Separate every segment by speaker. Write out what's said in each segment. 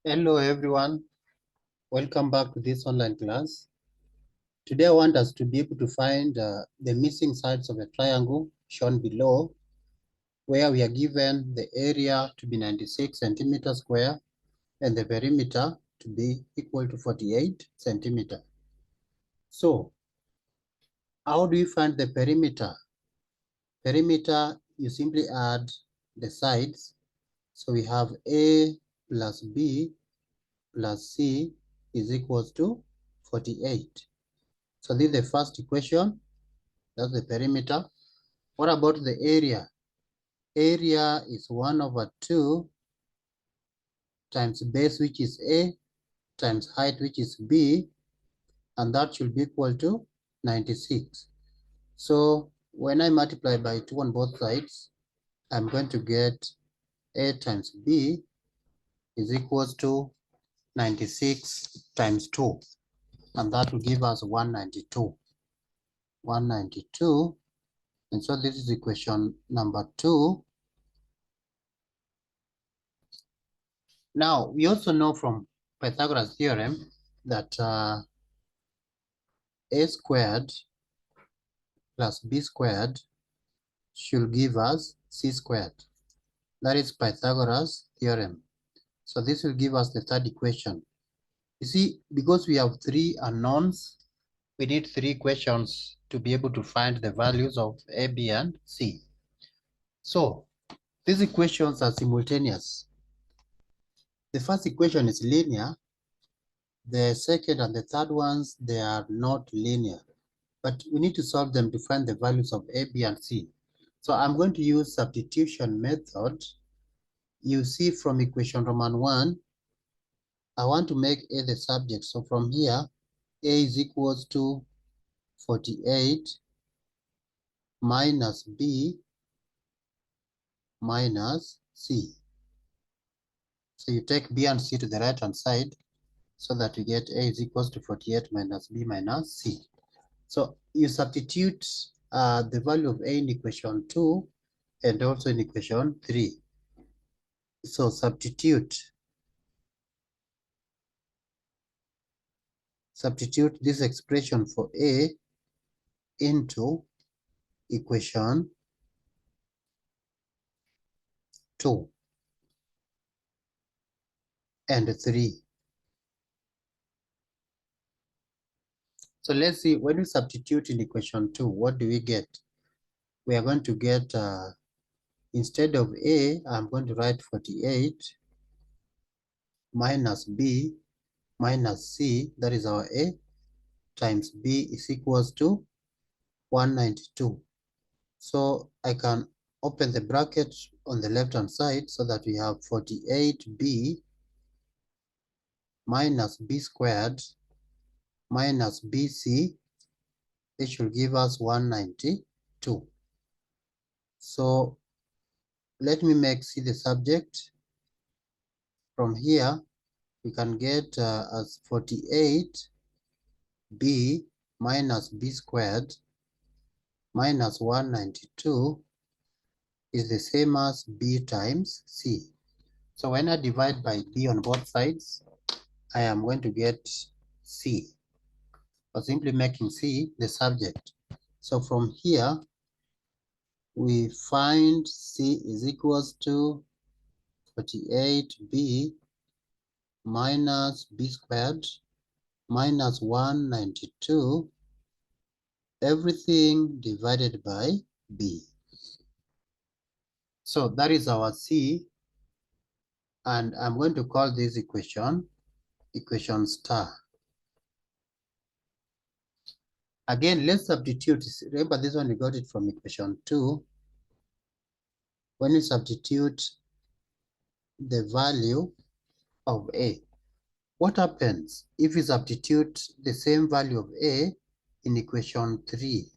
Speaker 1: Hello everyone, welcome back to this online class. Today I want us to be able to find the missing sides of a triangle shown below, where we are given the area to be 96 centimeters square and the perimeter to be equal to 48 centimeters. So how do you find the perimeter? Perimeter, you simply add the sides. So we have A plus B plus C is equals to 48. So this is the first equation, that's the perimeter. What about the area? Area is 1/2 times base, which is A, times height, which is B, and that should be equal to 96. So when I multiply by 2 on both sides, I'm going to get A times B is equals to 96 times 2, and that will give us 192. 192. And so this is equation number 2. Now, we also know from Pythagoras theorem that A squared plus B squared should give us C squared. That is Pythagoras theorem. So this will give us the third equation. You see, because we have three unknowns, we need three equations to be able to find the values of A, B, and C. So these equations are simultaneous. The first equation is linear. The second and the third ones, they are not linear, but we need to solve them to find the values of A, B, and C. So I'm going to use substitution method. You see from equation Roman 1, I want to make A the subject. So from here, A is equals to 48 minus B minus C. So you take B and C to the right hand side so that you get A is equals to 48 minus B minus C. So you substitute the value of A in equation 2 and also in equation 3. So substitute this expression for A into equation 2 and 3. So let's see, when we substitute in equation 2, what do we get? We are going to get, instead of A, I'm going to write 48 minus B minus C, that is our A, times B is equals to 192. So I can open the bracket on the left hand side so that we have 48B minus B squared minus BC, it should give us 192. So let me make C the subject. From here, we can get as 48B minus B squared minus 192 is the same as B times C. So when I divide by B on both sides, I am going to get C, or simply making C the subject. So from here, we find C is equals to 48B minus B squared minus 192, everything divided by B. So that is our C, and I'm going to call this equation star. Again, let's substitute. Remember, this one we got it from equation 2. When you substitute the value of A, what happens if we substitute the same value of A in equation 3?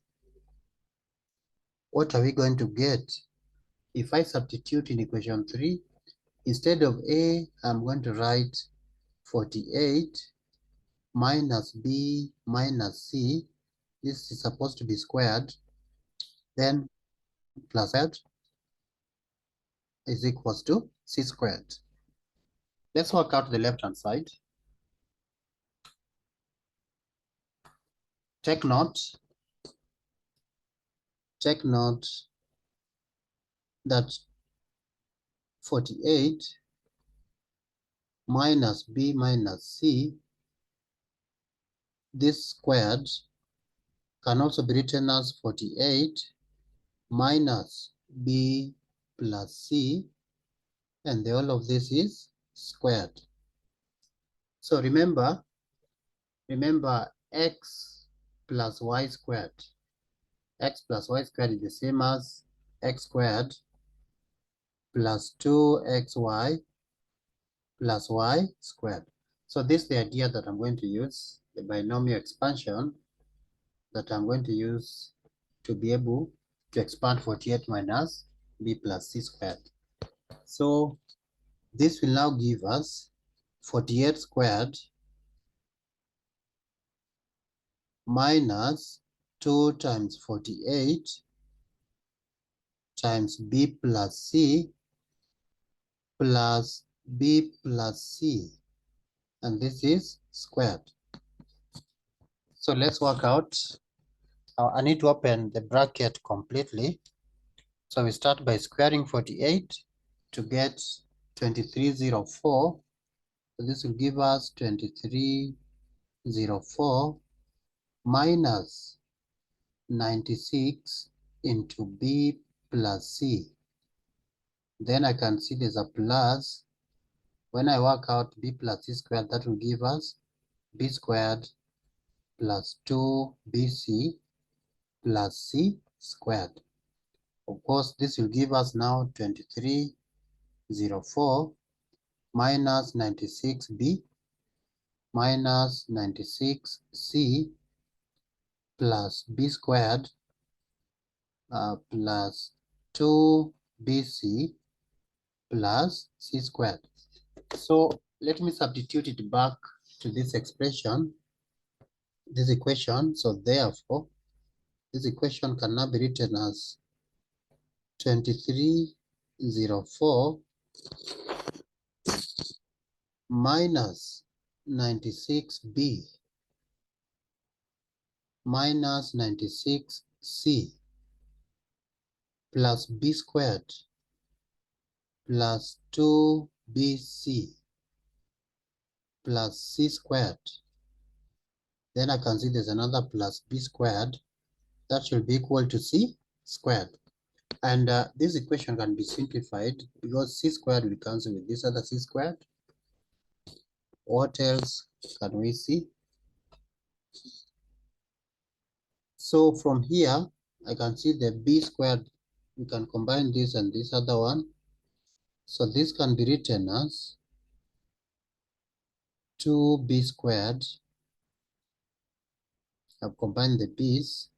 Speaker 1: What are we going to get? If I substitute in equation 3, instead of A, I'm going to write 48 minus B minus C. This is supposed to be squared. Then plus Z is equals to C squared. Let's work out the left-hand side. Take note that 48 minus b minus c, this squared can also be written as 48 minus b plus c, and the whole of this is squared. So remember x plus y squared. X plus y squared is the same as x squared plus 2xy plus y squared. So this is the idea that I'm going to use, the binomial expansion that I'm going to use to be able to expand 48 minus b plus c squared. So this will now give us 48 squared minus 2 times 48 times b plus c plus b plus c, and this is squared. So let's work out. I need to open the bracket completely. So we start by squaring 48 to get 2304. So this will give us 2304 minus 96 into b plus c. Then I can see there's a plus. When I work out b plus c squared, that will give us b squared plus 2bc plus c squared. Of course, this will give us now 2304 minus 96b minus 96c plus b squared plus 2bc plus c squared. So let me substitute it back to this expression, this equation. So therefore, this equation can now be written as 2304 minus 96b minus 96c plus b squared plus 2bc plus c squared. Then I can see there's another plus b squared. That should be equal to c squared. And this equation can be simplified because c squared will cancel with this other c squared. What else can we see? So from here, I can see the b squared. We can combine this and this other one. So this can be written as 2b squared. I've combined the b's.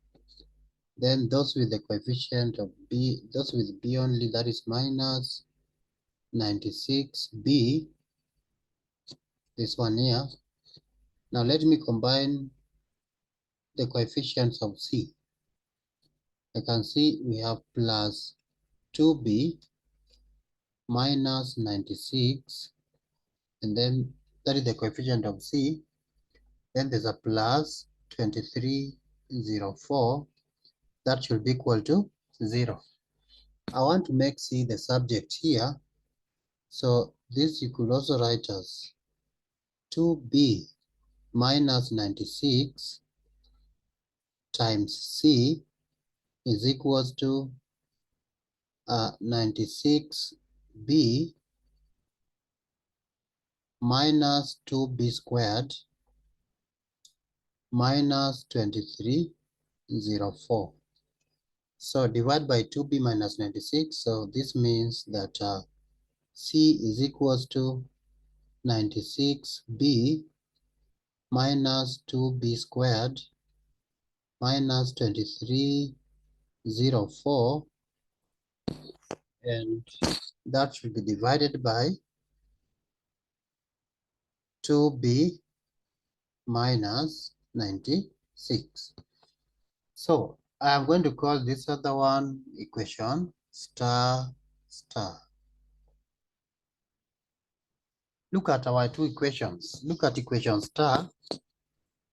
Speaker 1: Then those with the coefficient of b, those with b only, that is minus 96b, this one here. Now let me combine the coefficients of c. I can see we have plus 2b minus 96, and then that is the coefficient of c. Then there's a plus 2304. That should be equal to 0. I want to make c the subject here. So this you could also write as 2b minus 96 times c is equals to 96b minus 2b squared minus 2304. So divide by 2b minus 96. So this means that c is equals to 96b minus 2b squared minus 2304, and that should be divided by 2b minus 96. So I am going to call this other one equation star star. Look at our two equations. Look at equation star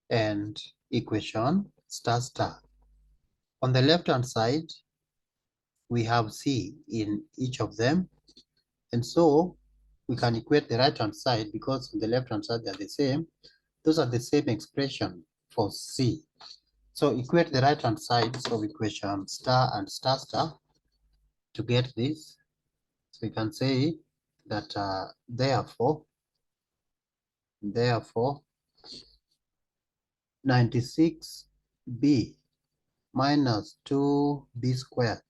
Speaker 1: and equation star star. On the left-hand side, we have C in each of them. And so we can equate the right-hand side because on the left-hand side they're the same. Those are the same expression for C. So equate the right-hand sides of equation star and star star to get this. So we can say that therefore 96b minus 2b squared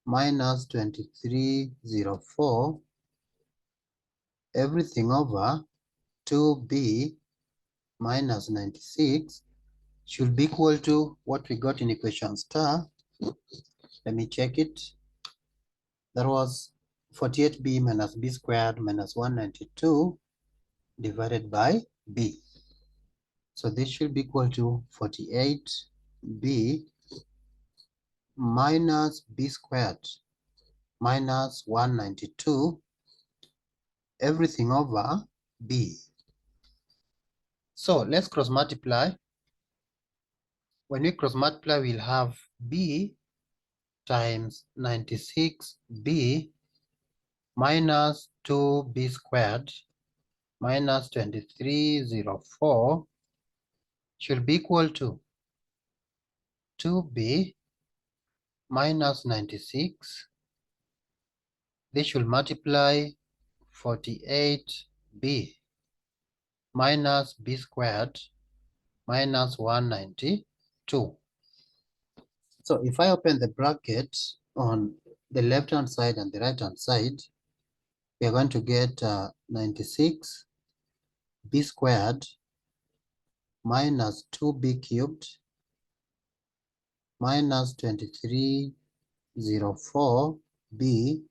Speaker 1: minus 2304 everything over 2b minus 96 should be equal to what we got in equation star. Let me check it. That was 48b minus b squared minus 192 divided by b. So this should be equal to 48b minus b squared minus 192 everything over b. So let's cross multiply. When we cross multiply, we'll have b times 96b minus 2b squared minus 2304 should be equal to 2b minus 96. This should multiply 48b minus b squared minus 192. So if I open the bracket on the left-hand side and the right-hand side, we are going to get 96 b squared minus 2b cubed minus 2304b.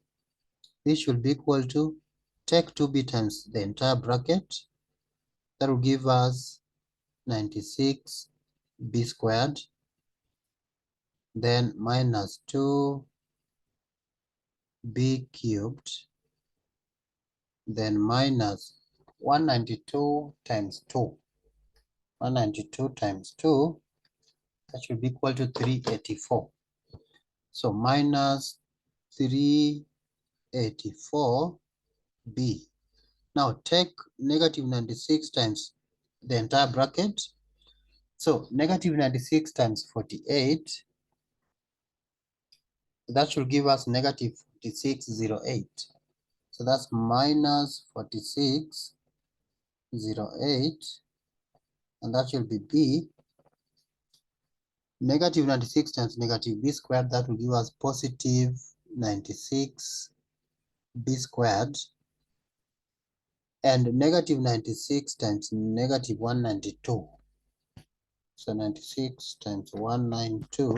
Speaker 1: This should be equal to, take 2b times the entire bracket. That will give us 96b squared, then minus 2b cubed, then minus 192 times 2. 192 times 2, that should be equal to 384. So minus 384b. Now take negative 96 times the entire bracket. So negative 96 times 48, that should give us negative 4608. So that's minus 4608, and that should be b. Negative 96 times negative b squared, that will give us positive 96 b squared. And negative 96 times negative 192. So 96 times 192,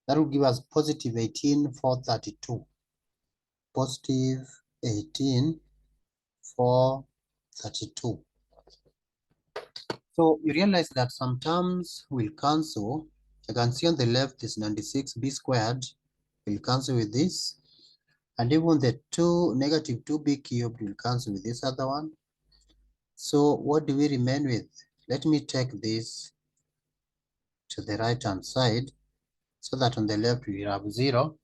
Speaker 1: that will give us positive 18,432. Positive 18,432. So you realize that some terms will cancel. You can see on the left is 96b squared will cancel with this. And even the negative 2b cubed will cancel with this other one. So what do we remain with? Let me take this to the right hand side so that on the left we have 0.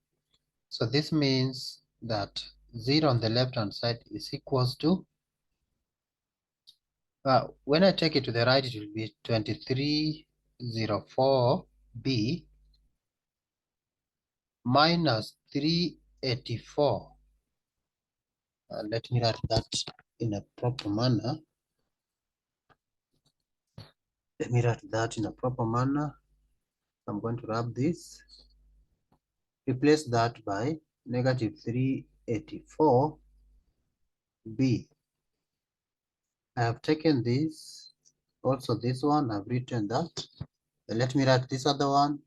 Speaker 1: So this means that 0 on the left hand side is equals to, when I take it to the right, it will be 2304b minus 384. Let me write that in a proper manner. Let me write that in a proper manner. I'm going to wrap this. Replace that by negative 384b. I have taken this, also this one, I've written that. Let me write this other one,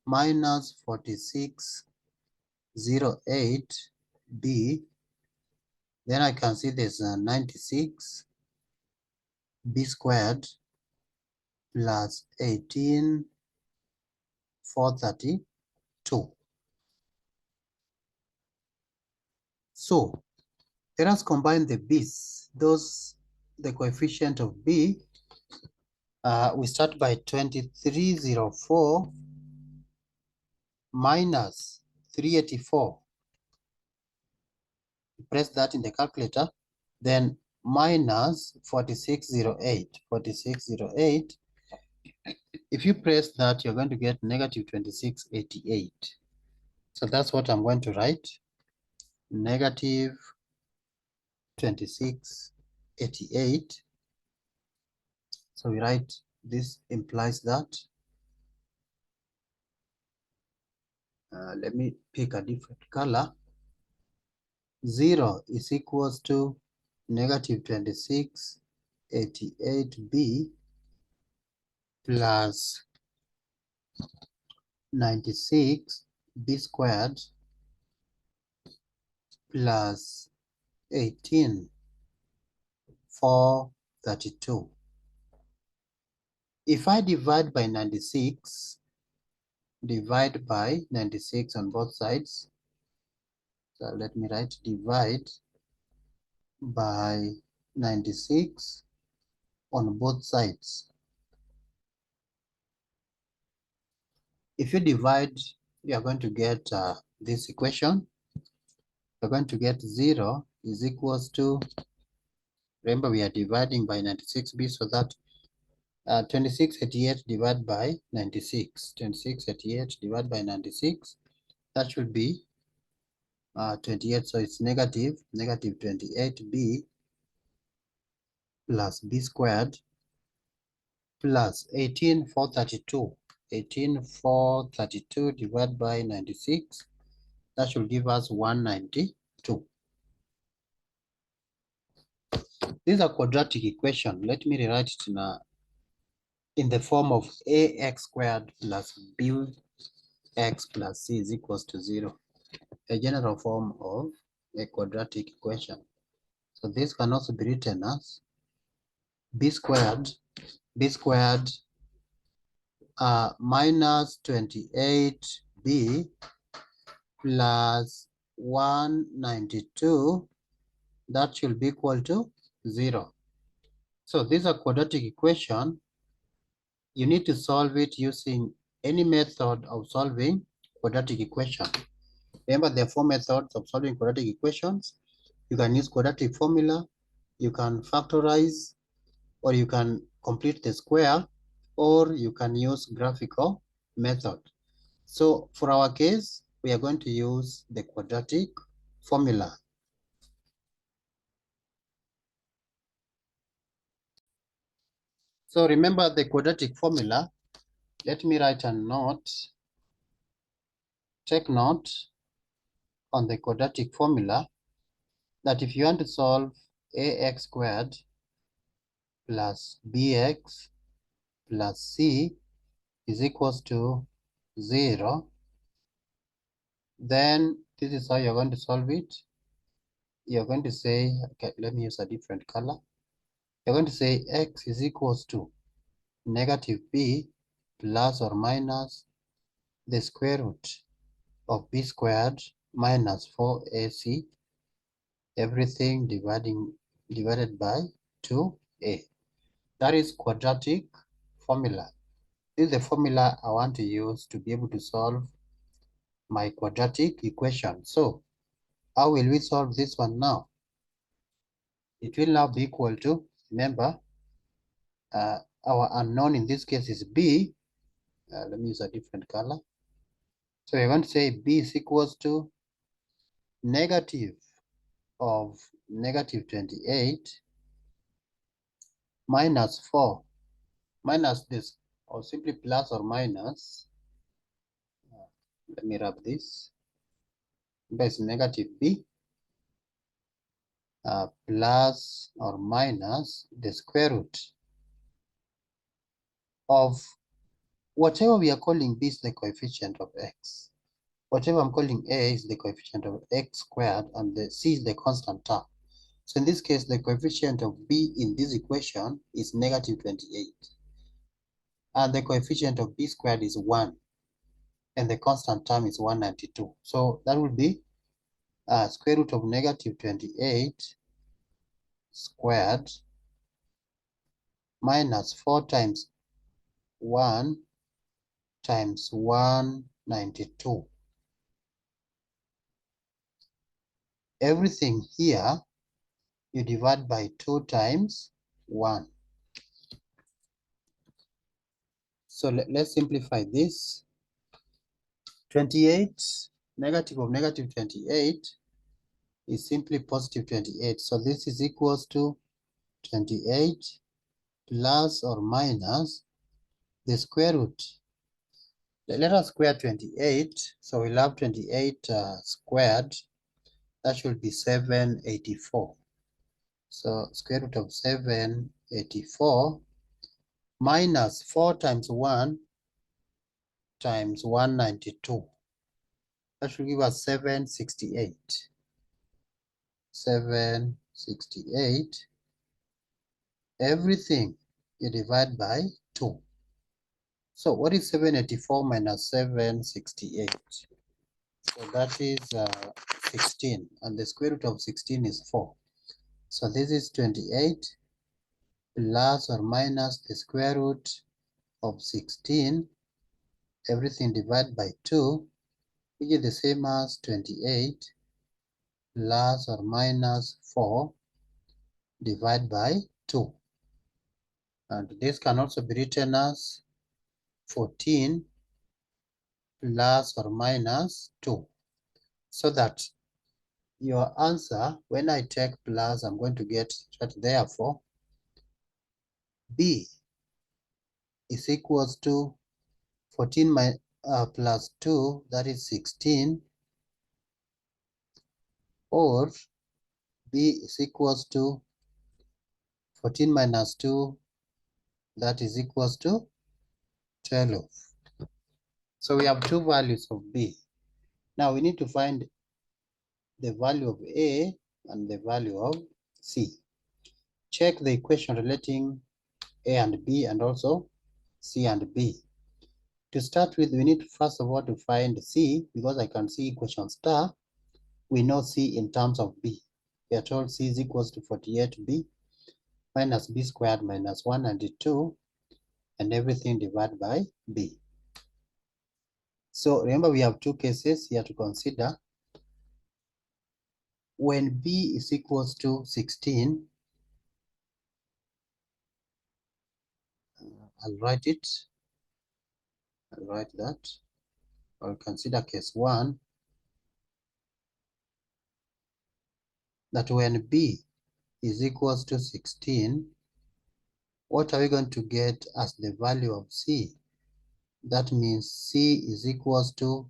Speaker 1: minus 4608b. Then I can see there's 96b squared plus 18,432. So Let us combine the b's. The coefficient of b, we start by 2304 minus 384. Press that in the calculator, then minus 4608. 4608. If you press that, you're going to get negative 2688. So that's what I'm going to write. Negative 2688. So we write this implies that. Let me pick a different color. 0 is equals to negative 2688b plus 96b squared plus 18,432. If I divide by 96, divide by 96 on both sides. So let me write divide by 96 on both sides. If you divide, you are going to get this equation. You're going to get 0 is equals to, remember we are dividing by 96b, so that 2688 divided by 96. 2688 divided by 96, that should be 28, so it's negative 28b plus b squared plus 18,432. 18,432 divided by 96, that should give us 192. This is a quadratic equation. Let me rewrite it in the form of ax squared plus bx plus c is equals to 0. A general form of a quadratic equation. So this can also be written as b squared minus 28b plus 192, that should be equal to 0. So this is a quadratic equation. You need to solve it using any method of solving quadratic equation. Remember, there are 4 methods of solving quadratic equations. You can use quadratic formula, you can factorize, or you can complete the square, or you can use graphical method. So for our case, we are going to use the quadratic formula. So remember the quadratic formula. Let me write a note. Take note on the quadratic formula that if you want to solve ax squared plus bx plus c is equals to 0, then this is how you're going to solve it. You're going to say, okay, let me use a different color. You're going to say x is equals to negative b plus or minus the square root of b squared minus 4ac, everything divided by 2a. That is quadratic formula. This is the formula I want to use to be able to solve my quadratic equation. So how will we solve this one now? It will now be equal to, remember, our unknown in this case is b. Let me use a different color. So we're going to say b is equals to negative of negative 28 minus 4 minus this, or simply plus or minus. Let me wrap this. Base negative b plus or minus the square root of whatever we are calling b is the coefficient of x. Whatever I'm calling a is the coefficient of x squared, and the c is the constant term. So in this case, the coefficient of b in this equation is negative 28. And the coefficient of b squared is 1. And the constant term is 192. So that would be square root of negative 28 squared minus 4 times 1 times 192. Everything here you divide by 2 times 1. So let's simplify this. 28, negative of negative 28 is simply positive 28. So this is equals to 28 plus or minus the square root. Let us square 28. So we'll have 28 squared. That should be 784. So square root of 784 minus 4 times 1 times 192. That should give us 768. 768. Everything you divide by 2. So what is 784 minus 768? So that is 16, and the square root of 16 is 4. So this is 28 plus or minus the square root of 16, everything divided by 2, which is the same as 28 plus or minus 4 divided by 2. And this can also be written as 14 plus or minus 2. So that your answer, when I take plus, I'm going to get that therefore B is equals to 14 plus 2, that is 16, or B is equals to 14 minus 2, that is equals to 12. So we have two values of B. Now we need to find the value of A and the value of C. Check the equation relating A and B and also C and B. To start with, we need first of all to find C, because I can see equation star. We know C in terms of B. We are told C is equals to 48B minus B squared minus 192, and everything divided by B. So remember, we have two cases here to consider. When B is equals to 16, I'll write it. I'll write that. I'll consider case 1, that when B is equals to 16, what are we going to get as the value of C? That means C is equals to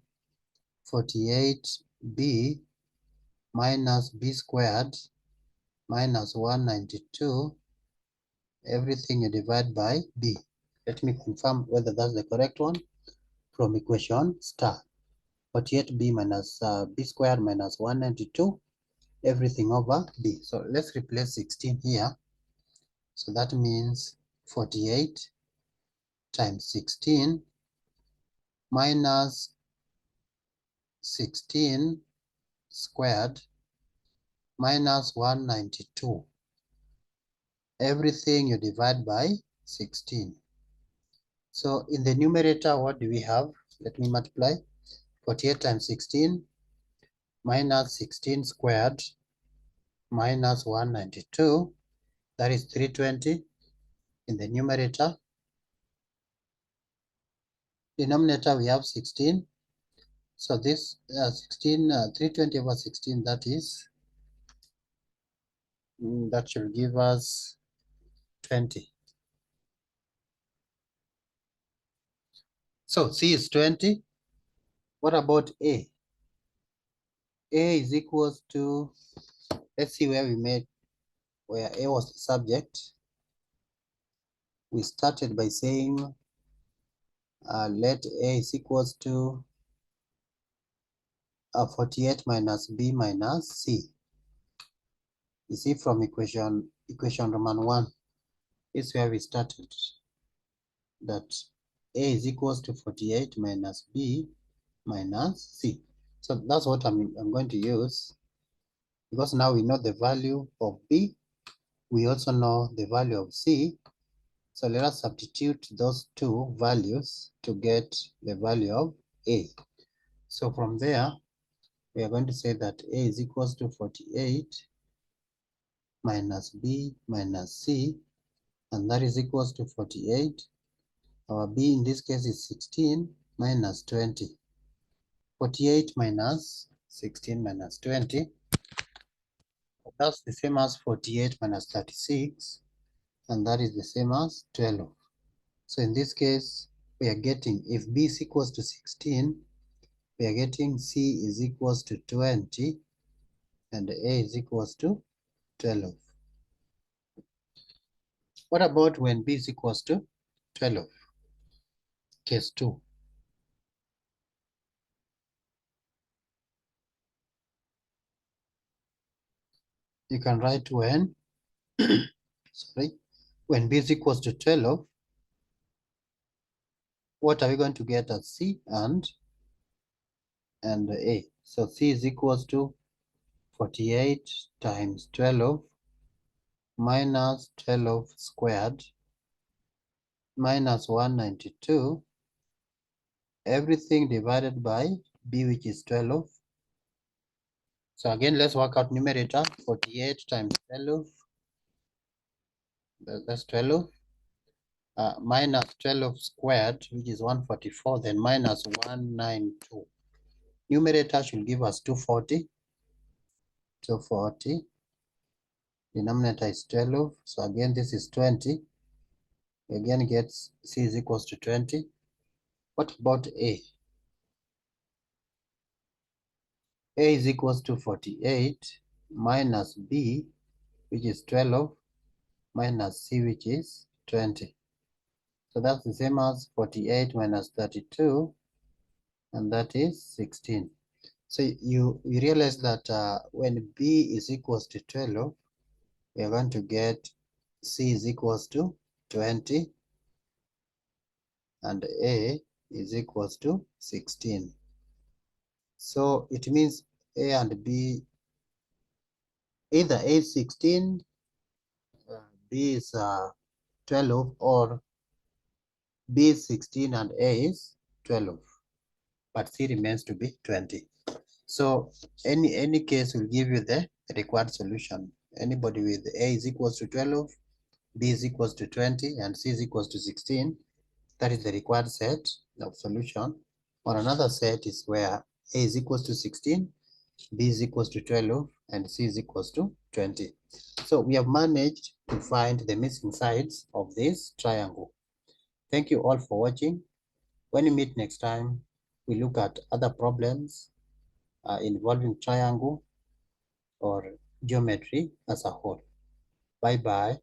Speaker 1: 48B minus B squared minus 192, everything you divide by B. Let me confirm whether that's the correct one from equation star. 48B minus B squared minus 192, everything over B. So let's replace 16 here. So that means 48 times 16 minus 16 squared minus 192. Everything you divide by 16. So in the numerator, what do we have? Let me multiply. 48 times 16 minus 16 squared minus 192. That is 320 in the numerator. Denominator, we have 16. So this 320 over 16, that is, that should give us 20. So C is 20. What about A? A is equals to, let's see where where A was the subject. We started by saying let A is equals to 48 minus B minus C. You see, from equation Roman 1 is where we started, that A is equals to 48 minus B minus C. So that's what I'm going to use, because now we know the value of B We also know the value of C. So let us substitute those two values to get the value of A. So from there, we are going to say that A is equals to 48 minus B minus C, and that is equals to 48. Our B in this case is 16 minus 20. 48 minus 16 minus 20. That's the same as 48 minus 36, and that is the same as 12. So in this case, we are getting, if B is equals to 16, we are getting C is equals to 20, and A is equals to 12. What about when B is equals to 12? Case 2. You can write when, when B is equals to 12, what are we going to get as C and A? So C is equals to 48 times 12 minus 12 squared minus 192, everything divided by B, which is 12. So again, let's work out numerator. 48 times 12, that's 12, minus 12 squared, which is 144, then minus 192. Numerator should give us 240. 240. Denominator is 12. So again, this is 20. We again get C is equals to 20. What about A? A is equals to 48 minus B, which is 12, minus C, which is 20. So that's the same as 48 minus 32, and that is 16. So you realize that when B is equals to 12, we are going to get C is equals to 20, and A is equals to 16. So it means A and B, either A is 16, B is 12, or B is 16 and A is 12, but C remains to be 20. So any case will give you the required solution. Anybody with A is equals to 12, B is equals to 20, and C is equals to 16, that is the required set of solution. Or another set is where A is equals to 16, B is equals to 12, and C is equals to 20. So we have managed to find the missing sides of this triangle. Thank you all for watching. When we meet next time, we look at other problems involving triangle or geometry as a whole. Bye-bye.